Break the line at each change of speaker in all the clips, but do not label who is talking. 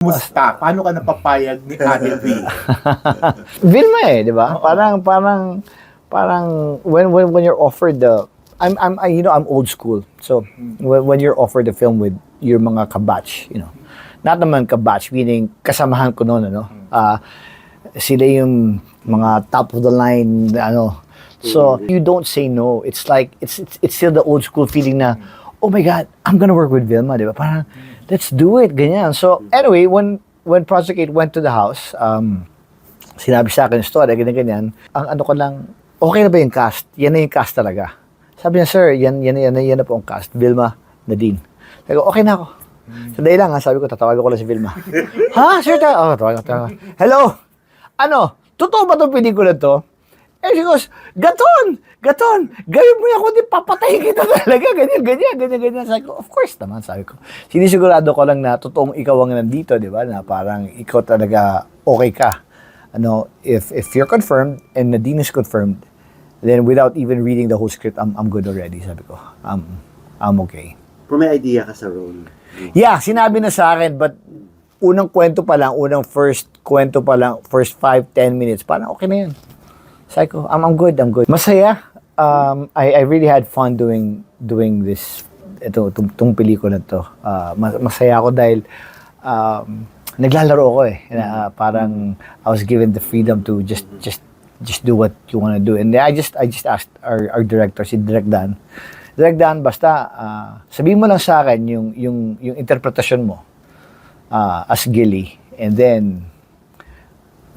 Musta? Paano ka napapayag ni Ate V?
Vilma di ba? Parang when you're offered the I'm old school. So when you're offered the film with your mga kabatch, not naman kabatch meaning kasamahan ko noon sila yung mga top of the line So you don't say no. It's like it's still the old school feeling na, oh my God, I'm gonna work with Vilma, di ba? Parang let's do it, ganyan. So anyway, when Project 8 went to the house, sinabi sa akin story, ganyan. Ang ano ko lang, okay na ba yung cast? Yan na yung cast talaga. Sabi niya, sir, yan na po ang cast. Vilma, Nadine. Sabi ko, okay na ako. Sandali lang, sabi ko, tatawagan ko lang si Vilma. Ha? Sir, tawagan. Hello? Totoo ba itong pelikula to? And she goes, Gaton! Gawin mo yan, kundi papatayin kita talaga. Ganyan. Sabi ko, of course naman, sabi ko. Sinisigurado ko lang na totoong ikaw ang nandito, di ba? Na parang ikaw talaga okay ka. If you're confirmed and Nadine is confirmed, then without even reading the whole script, I'm good already, sabi ko. I'm okay.
Pero may idea ka sa role?
Yeah, sinabi na sa akin, but unang kwento pa lang, first 5-10 minutes, parang okay na yan. Sabi ko, I'm good. Masaya. I really had fun doing this, itong pelikula to. Masaya ako dahil naglalaro ako parang I was given the freedom to just do what you want to do. And I just asked our director, si Direk Dan. Direk Dan, basta sabihin mo lang sa akin yung interpretasyon mo as Gilly. And then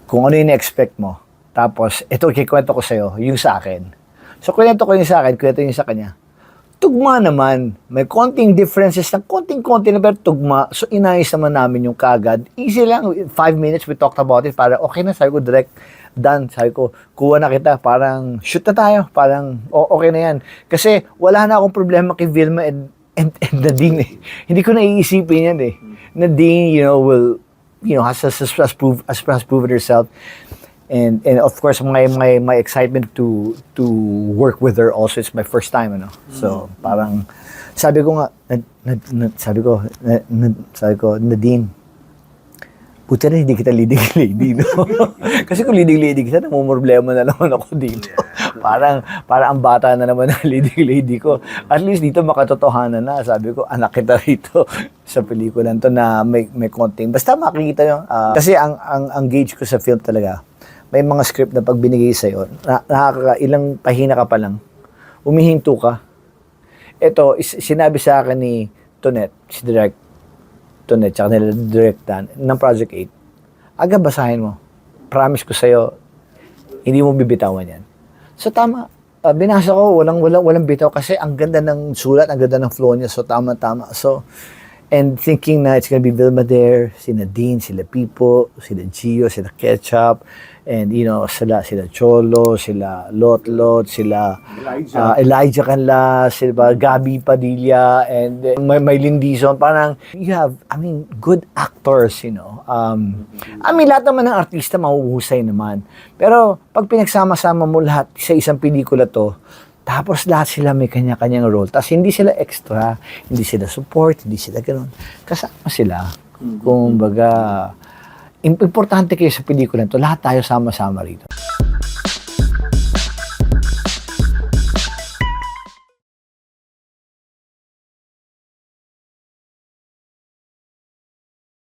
kung ano yung expect mo. Tapos, ito, kikwento ko sa'yo, yung sa akin. So, kwento ko yung sa akin, kwento yung sa kanya. Tugma naman. May konting differences ng konting-konti na pero tugma. So, inayos naman namin yung kagad. Easy lang. 5 minutes, we talked about it. Parang, okay na. Sabi ko, direct, done. Sabi ko, kuha na kita. Parang, shoot na tayo. Parang, okay na yan. Kasi, wala na akong problema kay Vilma and Nadine Hindi ko naiisipin yan Nadine, will, has proven herself. And of course my excitement to work with her also, it's my first time so parang sabi ko Nadine, buti na hindi kita leading lady kasi kung leading lady kita namumroblema na naman ako dito parang ang bata na naman ng leading lady ko, at least dito makatotohanan na. Sabi ko, anak kita rito sa pelikulan to na may konting basta makikita nyo kasi ang gauge ko sa film talaga, may mga script na pag binigay sa'yo, ilang pahina ka pa lang, umihinto ka. Ito, sinabi sa akin ni Tonet, si Direct Tonet, tsaka nila Direct Dan, ng Project 8, aga basahin mo. Promise ko sa'yo, hindi mo bibitawan yan. So tama, binasa ko, walang bitaw kasi ang ganda ng sulat, ang ganda ng flow niya, so tama. So, and thinking na it's gonna be Vilma there, si Nadine, sila Pipo, sila Gio, sila Ketchup, and sila Cholo, sila Lotlot, sila Elijah Canlas, sila Gabi Padilla, and may Lindison. Parang you have, good actors, lahat naman ng artista mahuhusay naman. Pero pag pinagsama-sama mo lahat sa isang pelikula to, tapos lahat sila may kanya-kanyang role. Tapos hindi sila extra, hindi sila support, hindi sila ganun. Kasama sila. Kung baga, importante kayo sa pelikula to, lahat tayo sama-sama rito.